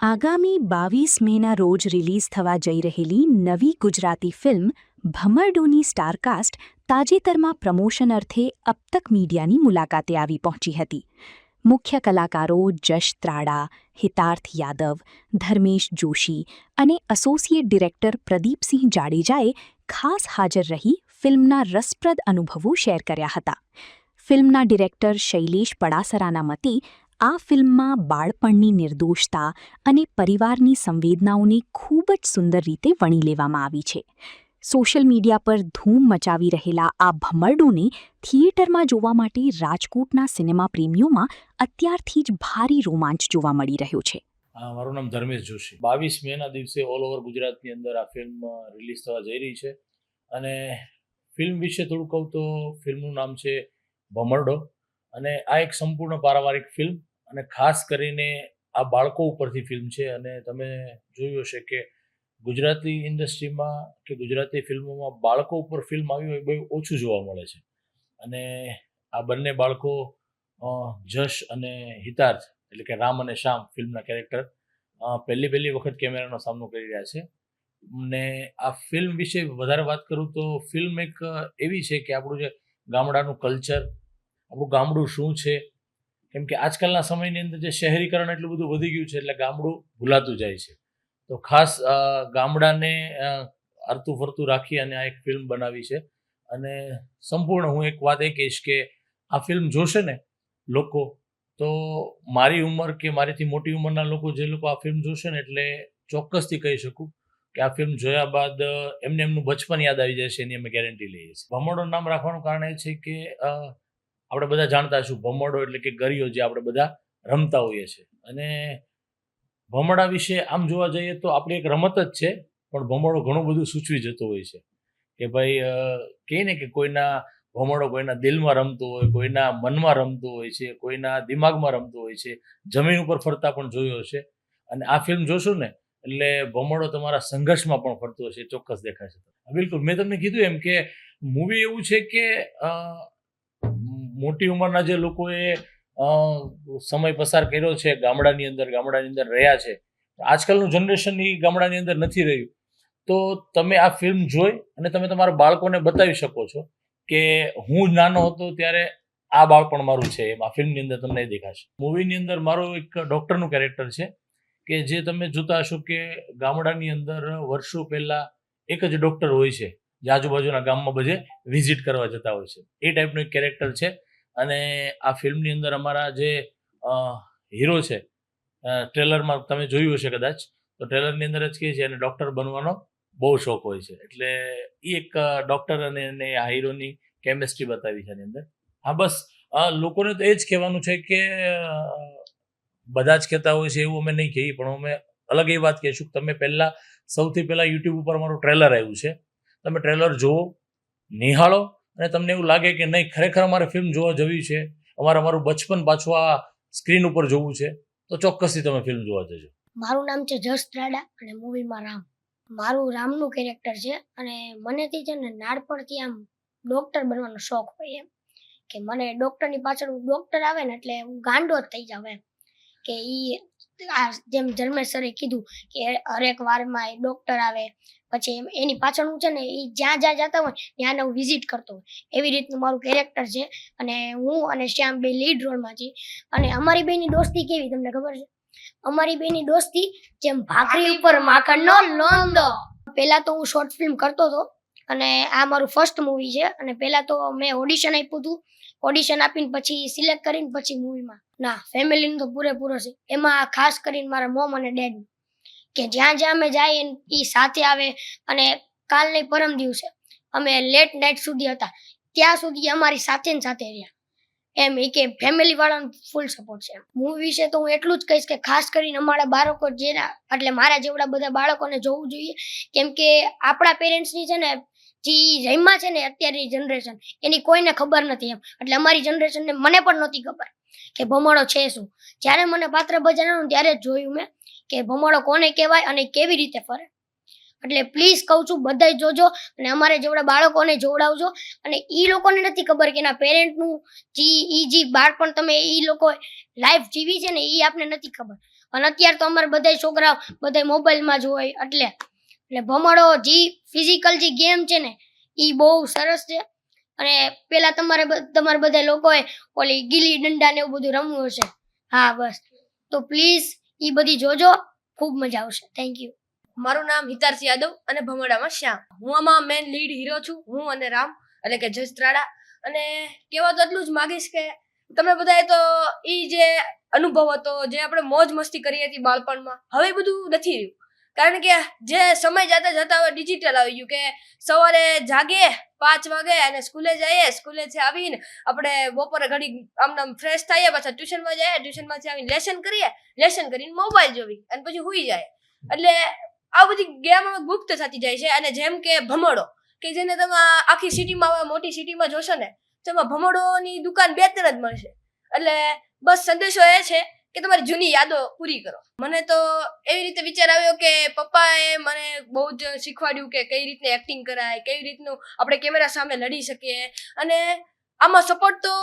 આગામી 22 મેના રોજ રિલીઝ થવા જઈ રહેલી નવી ગુજરાતી ફિલ્મ ભમરડોની સ્ટારકાસ્ટ તાજેતરમાં પ્રમોશન અર્થે અબતક મીડિયાની મુલાકાતે આવી પહોંચી હતી. મુખ્ય કલાકારો જશ ત્રાડા, હિતાર્થ યાદવ, ધર્મેશ જોશી અને એસોસિએટ ડિરેક્ટર પ્રદીપસિંહ જાડેજાએ ખાસ હાજર રહી ફિલ્મના રસપ્રદ અનુભવો શેર કર્યા હતા. ફિલ્મના ડિરેક્ટર શૈલેષ પડાસરાના મતે આ ફિલ્મમાં બાળપણની નિર્દોષતા અને પરિવારની સંવેદનાઓને ખૂબ જ સુંદર રીતે વણી લેવામાં આવી છે. સોશિયલ મીડિયા પર ધૂમ મચાવી રહેલા આ ભમરડોને થિયેટરમાં જોવા માટે રાજકોટના સિનેમા પ્રેમીઓમાં અત્યારથી જ ભારે રોમાંચ જોવા મળી રહ્યો છે. મારું નામ ધર્મેશ જોશી. 22 મેના દિવસે ઓલ ઓવર ગુજરાતની અંદર આ ફિલ્મ રિલીઝ થવા જઈ રહી છે. અને ફિલ્મ વિશે થોડું કહું તો ફિલ્મનું નામ છે ભમરડો. અને આ એક સંપૂર્ણ પારિવારિક ફિલ્મ અને ખાસ કરીને આ બાળકો ઉપરથી ફિલ્મ છે. અને તમે જોયું હશે કે ગુજરાતી ઇન્ડસ્ટ્રીમાં કે ગુજરાતી ફિલ્મોમાં બાળકો ઉપર ફિલ્મ આવી હોય બહુ ઓછું જોવા મળે છે. અને આ બંને બાળકો જશ અને હિતાર્થ એટલે કે રામ અને શ્યામ ફિલ્મના કેરેક્ટર પહેલી વખત કેમેરાનો સામનો કરી રહ્યા છે. ને આ ફિલ્મ વિશે વધારે વાત કરું તો ફિલ્મ એક એવી છે કે આપણું જે ગામડાનું કલ્ચર, આપણું ગામડું શું છે, કેમ કે આજકાલના સમયની અંદર જે શહેરીકરણ એટલું બધું વધી ગયું છે એટલે ગામડું ભૂલાતું જાય છે. તો ખાસ ગામડાને અરતું ફરતું રાખી અને આ એક ફિલ્મ બનાવી છે. અને સંપૂર્ણ હું એક વાત એ કહીશ કે આ ફિલ્મ જોશે ને લોકો, તો મારી ઉંમર કે મારીથી મોટી ઉંમરના લોકો જે લોકો આ ફિલ્મ જોશે ને એટલે ચોક્કસથી કહી શકું કે આ ફિલ્મ જોયા બાદ એમને એમનું બચપન યાદ આવી જાય છે એની અમે ગેરંટી લઈએ છીએ. ભમરડો નામ રાખવાનું કારણ એ છે કે આપણે બધા જાણતા હશું ભમરડો એટલે કે ગરિયો જે આપણે બધા રમતા હોઈએ છીએ. અને ભમરડા વિશે આમ જોવા જઈએ તો આપણી એક રમત જ છે, પણ ભમરડો ઘણું બધું સૂચવી જતો હોય છે. કે ભાઈ કહે ને કે કોઈના ભમરડો કોઈના દિલમાં રમતો હોય, કોઈના મનમાં રમતો હોય છે, કોઈના દિમાગમાં રમતો હોય છે, જમીન ઉપર ફરતા પણ જોયો હશે. અને આ ફિલ્મ જોશો ને એટલે ભમરડો તમારા સંઘર્ષમાં પણ ફરતો હશે, ચોક્કસ દેખાશે. બિલકુલ, મેં તમને કીધું એમ કે મૂવી એવું છે કે મોટી ઉંમરના જે લોકોએ સમય પસાર કર્યો છે ગામડાની અંદર રહ્યા છે, આજકાલનું જનરેશન એ ગામડાની અંદર નથી રહ્યું. તો તમે આ ફિલ્મ જોઈ અને તમે તમારા બાળકોને બતાવી શકો છો કે હું નાનો હતો ત્યારે આ બાળપણ મારું છે. એમ આ ફિલ્મની અંદર તમને દેખાશે. મૂવીની અંદર મારો એક ડૉક્ટરનું કેરેક્ટર છે કે જે તમે જોતા હશો કે ગામડાની અંદર વર્ષો પહેલાં એક જ ડૉક્ટર હોય છે જે આજુબાજુના ગામમાં બધે વિઝિટ કરવા જતા હોય છે. એ ટાઈપનું એક કેરેક્ટર છે. અને આ ફિલ્મની અંદર અમારા જે હીરો છે, ટ્રેલરમાં તમે જોયું હશે કદાચ, તો ટ્રેલરની અંદર જ કહે છે અને ડૉક્ટર બનવાનો બહુ શોખ હોય છે. એટલે એ એક ડૉક્ટર અને આ હીરોની કેમેસ્ટ્રી બતાવી છે એની અંદર. હા, બસ લોકોને તો એ જ કહેવાનું છે કે બધા જ કહેતા હોય છે એવું અમે નહીં કહીએ, પણ અમે અલગ એ વાત કહીશું કે તમે સૌથી પહેલાં યુટ્યુબ ઉપર અમારું ટ્રેલર આવ્યું છે, તમે ટ્રેલર જુઓ, નિહાળો અને તમને એવું લાગે કે નહીં ખરેખર અમારે ફિલ્મ જોવા જવી છે, અમારું બચપન પાછું આ સ્ક્રીન ઉપર જોવું છે, તો ચોક્કસથી તમે ફિલ્મ જોવા જજો. મારું નામ છે જશ ત્રાડા અને મૂવીમાં રામ. મારું રામનું કેરેક્ટર છે. અને મનેથી છે ને નાનપણથી આમ ડૉક્ટર બનવાનો શોખ હોય એમ કે મને ડૉક્ટરની પાછળ ડૉક્ટર આવે ને એટલે હું ગાંડો જ થઈ જાઉં એમ. કે આ જેમ ધર્મેશ સરે કીધું કે હરેક વારમાં એ ડૉક્ટર આવે, પછી એની પાછળ હું છે ને એ જ્યાં જતા હોય ત્યાં હું વિઝિટ કરતો હોય, એવી રીતનું મારું કેરેક્ટર છે. અને હું અને શ્યામ બે લીડ રોલમાં છીએ. અને અમારી બેની દોસ્તી કેવી તમને ખબર છે? અમારી બેની દોસ્તી જેમ ભાખરી ઉપર માખણનો લોંદો. પહેલાં તો હું શોર્ટ ફિલ્મ કરતો હતો અને આ મારું ફર્સ્ટ મૂવી છે. અને પહેલાં તો મેં ઓડિશન આપ્યું હતું. ઓડિશન આપીને પછી સિલેક્ટ કરીને પછી મૂવીમાં ના ફેમિલીનું તો પૂરેપૂરો છે. એમાં ખાસ કરીને મારા મોમ અને ડેડ કે જ્યાં અમે જઈએ એ સાથે આવે. અને કાલ નહીં પરમ દિવસે અમે લેટ નાઇટ સુધી હતા, ત્યાં સુધી અમારી સાથે ને સાથે રહ્યા એમ. એ કે ફેમિલી વાળાનો ફૂલ સપોર્ટ છે. મૂવી વિશે તો હું એટલું જ કહીશ કે ખાસ કરીને અમારા બાળકો એટલે મારા જેવડા બધા બાળકોને જોવું જોઈએ, કેમ કે આપણા પેરેન્ટ્સની છે ને જે રહીમાં છે ને અત્યારની જનરેશન એની કોઈને ખબર નથી એમ. એટલે અમારી જનરેશનને મને પણ નહોતી ખબર કે ભમરડો છે શું. જ્યારે મને પાત્ર ભજવવાનું ત્યારે જ જોયું મેં કે ભમરડો કોને કહેવાય અને કેવી રીતે ફરે. એટલે પ્લીઝ કહું છું બધાય જોજો અને અમારે જેવડા બાળકોને જોવડાવજો. અને એ લોકોને નથી ખબર કે એના પેરેન્ટનું જે બાળપણ તમે એ લોકો લાઈફ જીવી છે ને એ આપને નથી ખબર. અને અત્યારે તો અમારે બધા છોકરાઓ બધા મોબાઈલમાં જ હોય એટલે ભમરડો જે ફિઝિકલ જે ગેમ છે ને એ બહુ સરસ છે. અને પેલા તમારે બધા લોકોએ ઓલી ગીલી ડંડા ને એવું બધું રમવું હશે. હા બસ, તો પ્લીઝ એ બધી જોજો, ખૂબ મજા આવશે. Thank you. મારું નામ હિતાર્થ યાદવ અને ભમરડામાં શ્યામ. હું આમાં મેન લીડ હીરો છું, હું અને રામ એટલે કે જસ ત્રાડા. અને કહેવા તો એટલું જ માગીશ કે તમે બધાએ તો એ જે અનુભવ હતો, જે આપણે મોજ મસ્તી કરી હતી બાળપણમાં, હવે એ બધું નથી રહ્યું. કારણ કે જે સમય જતા જતા હવે ડિજિટલ આવી ગયું કે સવારે જાગીએ 5 વાગે અને સ્કૂલે જઈએ, સ્કૂલેથી આવીને આપણે બપોરે ઘડી આમ ફ્રેશ થઈએ, પાછા ટ્યુશનમાં જઈએ, ટ્યુશનમાંથી આવીને લેસન કરીને મોબાઈલ જોવી અને પછી સૂઈ જાય. એટલે આ બધી ગેમ ગુપ્ત થતી જાય છે. અને જેમ કે ભમરડો કે જેને તમે આખી સિટીમાં મોટી સિટીમાં જોશો ને તેમાં ભમરડોની દુકાન 2-3 જ મળશે. એટલે બસ સંદેશો એ છે કે તમારી જૂની યાદો પૂરી કરો. મને તો એવી રીતે વિચાર આવ્યો કે પપ્પાએ મને બહુ જ શીખવાડ્યું કે કઈ રીતને એક્ટિંગ કરાય, કઈ રીતનું આપણે કેમેરા સામે લડી શકીએ. અને આમાં સપોર્ટ તો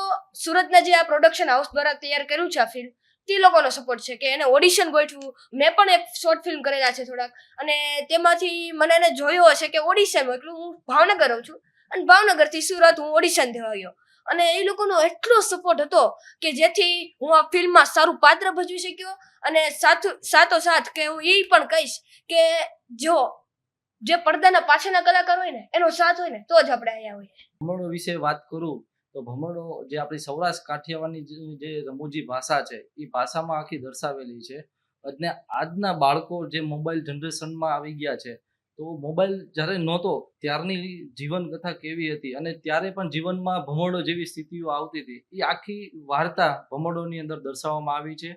સુરતના જે આ પ્રોડક્શન હાઉસ દ્વારા તૈયાર કર્યું છે આ ફિલ્મ, તે લોકોનો સપોર્ટ છે કે એને ઓડિશન ગોઠવું. મેં પણ એક શોર્ટ ફિલ્મ કરેલા છે થોડાક, અને તેમાંથી મને એને જોયો હશે કે ઓડિશન મોકલું. હું ભાવનગર રહું છું અને ભાવનગરથી સુરત હું ઓડિશન દેવા ગયો, અને એ લોકોનો એટલો સપોર્ટ હતો કે જેથી હું આ ફિલ્મમાં સારું પાત્ર ભજવી શક્યો. અને સાથોસાથ કે હું એ પણ કહીશ કે જો જે પડદાના પાછળના કલાકાર હોય ને એનો સાથ હોય ને તો જ આપણે અહીંયા હોઈએ. ભમરડો વિશે વાત કરું તો ભમરડો જે આપણી સૌરાષ્ટ્ર કાઠિયાવાડની જે રમૂજી ભાષા છે એ ભાષામાં આખી દર્શાવેલી છે. અને આજના બાળકો જે મોબાઈલ જનરેશનમાં આવી ગયા છે, તો મોબાઈલ જ્યારે નહોતો ત્યારની જીવન કથા કેવી હતી અને ત્યારે પણ જીવનમાં ભમરડો જેવી સ્થિતિઓ આવતી હતી, એ આખી વાર્તા ભમરડોની અંદર દર્શાવવામાં આવી છે.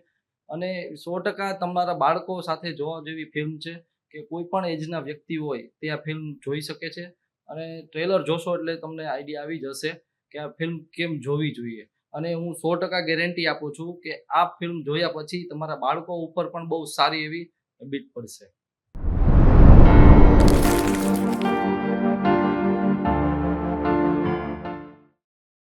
અને 100% તમારા બાળકો સાથે જોવા જેવી ફિલ્મ છે કે કોઈ પણ એજના વ્યક્તિ હોય તે આ ફિલ્મ જોઈ શકે છે. અને ટ્રેલર જોશો એટલે તમને આઈડિયા આવી જશે કે આ ફિલ્મ કેમ જોવી જોઈએ. અને હું 100% ગેરંટી આપું છું કે આ ફિલ્મ જોયા પછી તમારા બાળકો ઉપર પણ બહુ સારી એવી બીટ પડશે.